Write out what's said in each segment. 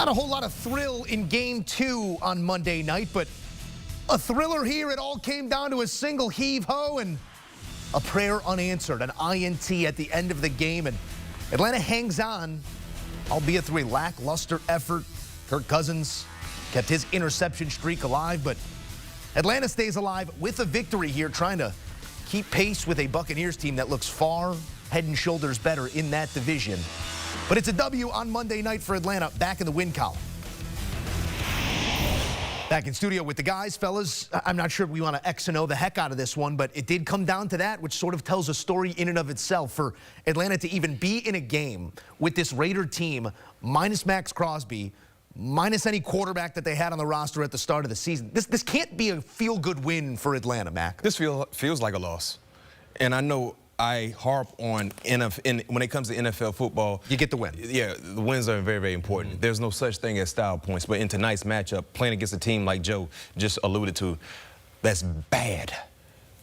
Not a whole lot of thrill in Game 2 on Monday night, but a thriller here. It all came down to a single heave-ho and a prayer unanswered, an INT at the end of the game. And Atlanta hangs on, albeit through a lackluster effort. Kirk Cousins kept his interception streak alive, but Atlanta stays alive with a victory here, trying to keep pace with a Buccaneers team that looks far, head and shoulders better in that division. But it's a W on Monday night for Atlanta, back in the win column. Back in studio with the guys, fellas. I'm not sure we want to X and O the heck out of this one, but it did come down to that, which sort of tells a story in and of itself. For Atlanta to even be in a game with this Raider team, minus Max Crosby, minus any quarterback that they had on the roster at the start of the season, this can't be a feel-good win for Atlanta, Mac. This feels like a loss. And I know I harp on when it comes to NFL football. You get the win. Yeah, the wins are very, very important. There's no such thing as style points. But in tonight's matchup, playing against a team like Joe just alluded to, that's bad,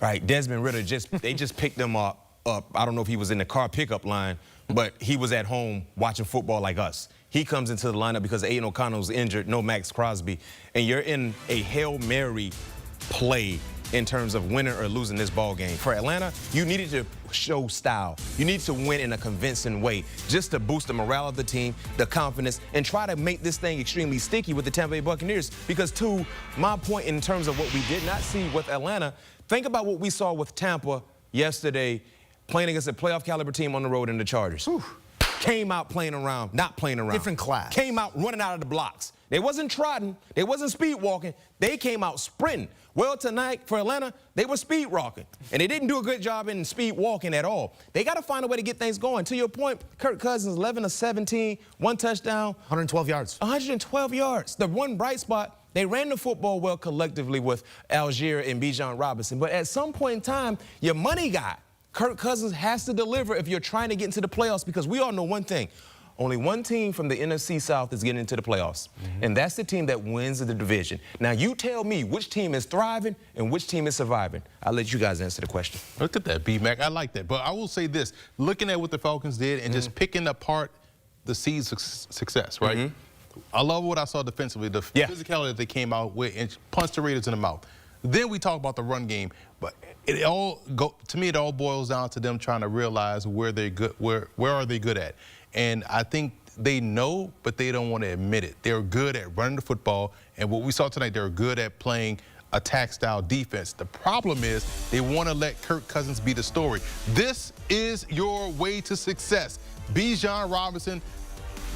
right? Desmond Ridder, they just picked him up. I don't know if he was in the car pickup line, but he was at home watching football like us. He comes into the lineup because Aiden O'Connell's injured, no Max Crosby, and you're in a Hail Mary play in terms of winning or losing this ball game. For Atlanta, you needed to show style. You need to win in a convincing way just to boost the morale of the team, the confidence, and try to make this thing extremely sticky with the Tampa Bay Buccaneers. Because to my point in terms of what we did not see with Atlanta, think about what we saw with Tampa yesterday playing against a playoff caliber team on the road in the Chargers. Whew. Came out playing around, not playing around. Different class. Came out running out of the blocks. They wasn't trotting. They wasn't speed walking. They came out sprinting. Well, tonight for Atlanta, they were speed walking. And they didn't do a good job in speed walking at all. They got to find a way to get things going. To your point, Kirk Cousins, 11 of 17, one touchdown. 112 yards. 112 yards. The one bright spot, they ran the football well collectively with Algier and Bijan Robinson. But at some point in time, your money guy, Kirk Cousins, has to deliver if you're trying to get into the playoffs, because we all know one thing. Only one team from the NFC South is getting into the playoffs, and that's the team that wins the division. Now, you tell me which team is thriving and which team is surviving. I'll let you guys answer the question. Look at that, B-Mac. I like that. But I will say this, looking at what the Falcons did and just picking apart the seed's success, right? I love what I saw defensively, the physicality that they came out with and punched the Raiders in the mouth. Then we talk about the run game, but to me, it all boils down to them trying to realize where they're good, where are they good at. And I think they know, but they don't want to admit it. They're good at running the football, and what we saw tonight, they're good at playing attack-style defense. The problem is they want to let Kirk Cousins be the story. This is your way to success. Bijan Robinson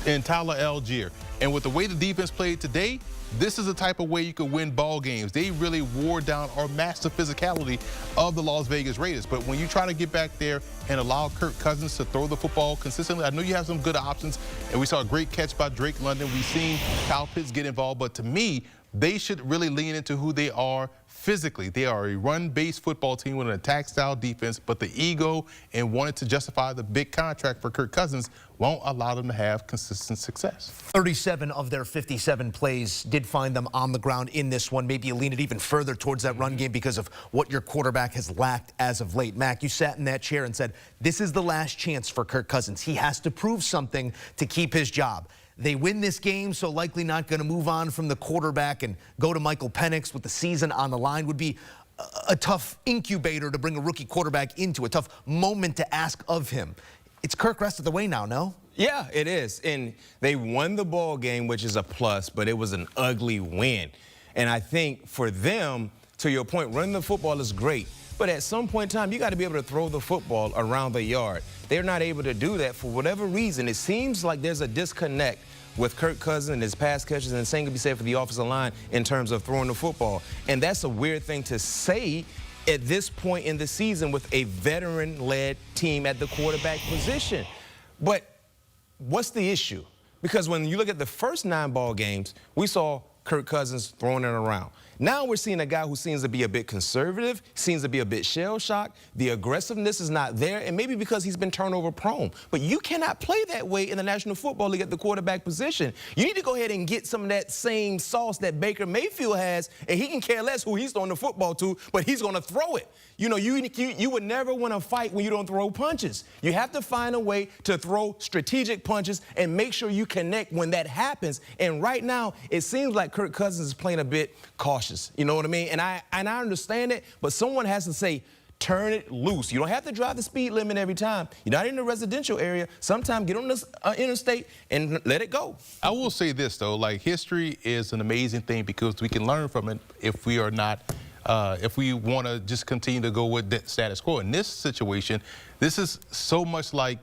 and Tyler Algier. And with the way the defense played today, this is the type of way you can win ball games. They really wore down or matched the physicality of the Las Vegas Raiders. But when you try to get back there and allow Kirk Cousins to throw the football consistently, I know you have some good options, and we saw a great catch by Drake London. We've seen Kyle Pitts get involved, but to me, they should really lean into who they are physically. They are a run-based football team with an attack-style defense, but the ego and wanting to justify the big contract for Kirk Cousins won't allow them to have consistent success. 37 of their 57 plays did find them on the ground in this one. Maybe you lean it even further towards that run game because of what your quarterback has lacked as of late. Mac, you sat in that chair and said, this is the last chance for Kirk Cousins. He has to prove something to keep his job. They win this game, so likely not going to move on from the quarterback and go to Michael Penix with the season on the line. Would be a tough incubator to bring a rookie quarterback into, a tough moment to ask of him. It's Kirk rest of the way now, no? Yeah, it is. And they won the ball game, which is a plus, but it was an ugly win. And I think for them, to your point, running the football is great. But at some point in time, you got to be able to throw the football around the yard. They're not able to do that for whatever reason. It seems like there's a disconnect with Kirk Cousins and his pass catches, and the same can be said for the offensive line in terms of throwing the football. And that's a weird thing to say at this point in the season with a veteran-led team at the quarterback position. But what's the issue? Because when you look at the first 9 ball games, we saw Kirk Cousins throwing it around. Now we're seeing a guy who seems to be a bit conservative, seems to be a bit shell-shocked. The aggressiveness is not there, and maybe because he's been turnover prone. But you cannot play that way in the National Football League at the quarterback position. You need to go ahead and get some of that same sauce that Baker Mayfield has, and he can care less who he's throwing the football to, but he's going to throw it. You know, you would never win a fight when you don't throw punches. You have to find a way to throw strategic punches and make sure you connect when that happens. And right now, it seems like Kirk Cousins is playing a bit cautious. You know what I mean? And I understand it, but someone has to say, turn it loose. You don't have to drive the speed limit every time. You're not in the residential area. Sometimes get on this interstate and let it go. I will say this, though. Like, history is an amazing thing because we can learn from it if we are not if we want to just continue to go with the status quo. In this situation, this is so much like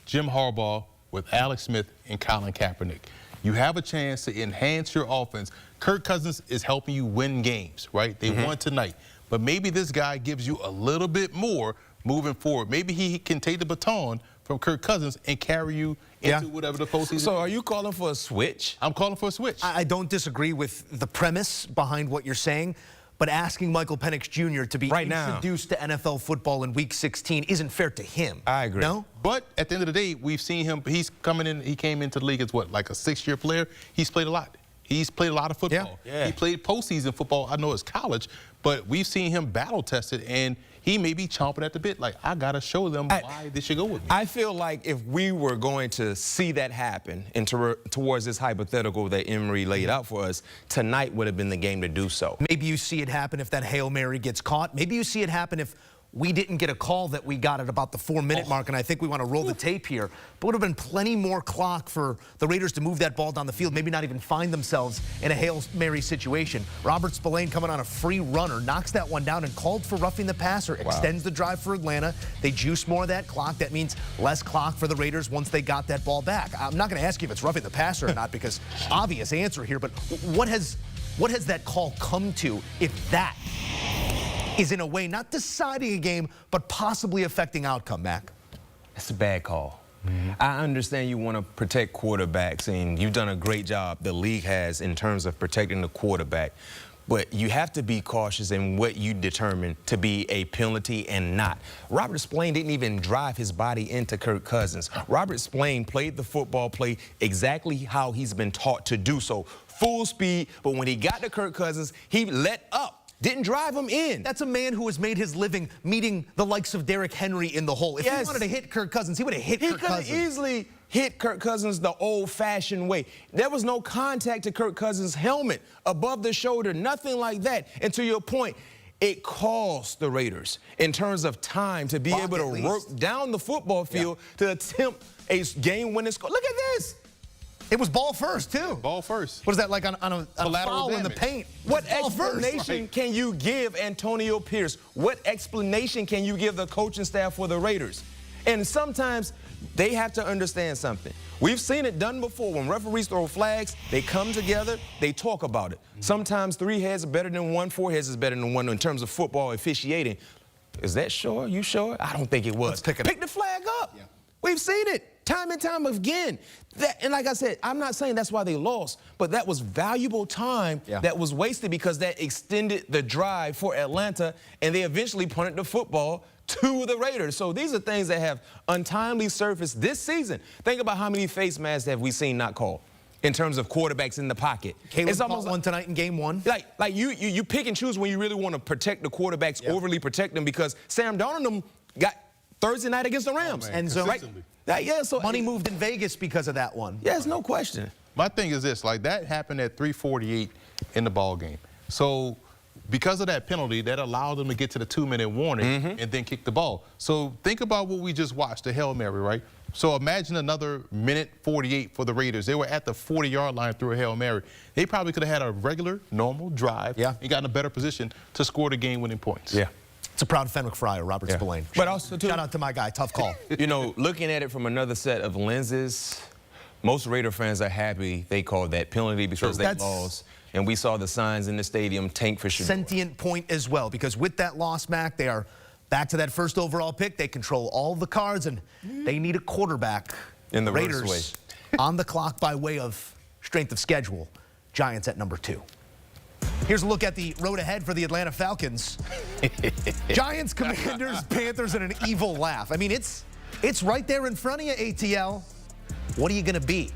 Jim Harbaugh with Alex Smith and Colin Kaepernick. You have a chance to enhance your offense. Kirk Cousins is helping you win games, right? They won tonight. But maybe this guy gives you a little bit more moving forward. Maybe he can take the baton from Kirk Cousins and carry you into whatever the postseason is. So are you calling for a switch? I'm calling for a switch. I don't disagree with the premise behind what you're saying, but asking Michael Penix Jr. to be introduced to NFL football in Week 16 isn't fair to him. I agree. No? But at the end of the day, we've seen him. He's coming in. He came into the league as what, like a 6-year player? He's played a lot. He's played a lot of football. Yeah. He played postseason football. I know it's college, but we've seen him battle tested, and he may be chomping at the bit. Like, I got to show them why they should go with me. I feel like if we were going to see that happen and towards this hypothetical that Emory laid out for us, tonight would have been the game to do so. Maybe you see it happen if that Hail Mary gets caught. Maybe you see it happen if we didn't get a call that we got at about the 4-minute mark, and I think we want to roll the tape here. But would have been plenty more clock for the Raiders to move that ball down the field, maybe not even find themselves in a Hail Mary situation. Robert Spillane coming on a free runner, knocks that one down and called for roughing the passer, extends the drive for Atlanta. They juice more of that clock. That means less clock for the Raiders once they got that ball back. I'm not going to ask you if it's roughing the passer or not because obvious answer here, but what has that call come to if that is in a way not deciding a game, but possibly affecting outcome, Mac? It's a bad call. I understand you want to protect quarterbacks, and you've done a great job, the league has, in terms of protecting the quarterback. But you have to be cautious in what you determine to be a penalty and not. Robert Spillane didn't even drive his body into Kirk Cousins. Robert Spillane played the football play exactly how he's been taught to do so. Full speed, but when he got to Kirk Cousins, he let up. Didn't drive him in. That's a man who has made his living meeting the likes of Derrick Henry in the hole. If he wanted to hit Kirk Cousins, he would have hit Kirk Cousins. He could have easily hit Kirk Cousins the old-fashioned way. There was no contact to Kirk Cousins' helmet above the shoulder, nothing like that. And to your point, it cost the Raiders in terms of time to be able to work down the football field to attempt a game-winning score. Look at this. It was ball first, too. Ball first. What is that, like on a foul in the paint? What explanation can you give Antonio Pierce? What explanation can you give the coaching staff for the Raiders? And sometimes they have to understand something. We've seen it done before. When referees throw flags, they come together, they talk about it. Sometimes 3 heads are better than 1, 4 heads is better than 1 in terms of football officiating. Is that sure? You sure? I don't think it was. Pick the flag up. Yeah. We've seen it time and time again. And like I said, I'm not saying that's why they lost, but that was valuable time that was wasted because that extended the drive for Atlanta, and they eventually punted the football to the Raiders. So these are things that have untimely surfaced this season. Think about how many face masks have we seen not called in terms of quarterbacks in the pocket. Caleb caught one tonight in game 1. Like you pick and choose when you really want to protect the quarterbacks, overly protect them, because Sam Darnold got Thursday night against the Rams. And so so money moved in Vegas because of that one. Yes, no question. My thing is this, like that happened at 3:48 in the ball game. So because of that penalty, that allowed them to get to the 2-minute warning and then kick the ball. So think about what we just watched, the Hail Mary, right? So imagine another minute 48 for the Raiders. They were at the 40-yard line through a Hail Mary. They probably could have had a regular, normal drive and gotten a better position to score the game-winning points. Yeah. It's a proud Fenwick Fryer, Robert Spillane. But also, too, shout out to my guy, tough call. You know, looking at it from another set of lenses, most Raider fans are happy they called that penalty because they lost. And we saw the signs in the stadium tank for sure. Sentient point as well, because with that loss, Mac, they are back to that first overall pick. They control all the cards, and they need a quarterback. In the Raiders on the clock by way of strength of schedule. Giants at number 2. Here's a look at the road ahead for the Atlanta Falcons. Giants, Commanders, Panthers, and an evil laugh. I mean, it's right there in front of you, ATL. What are you going to be?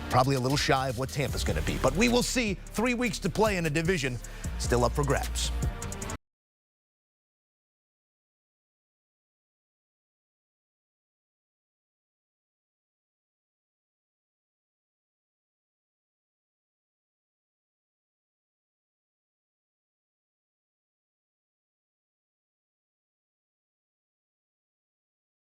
Probably a little shy of what Tampa's going to be. But we will see. 3 weeks to play in a division still up for grabs.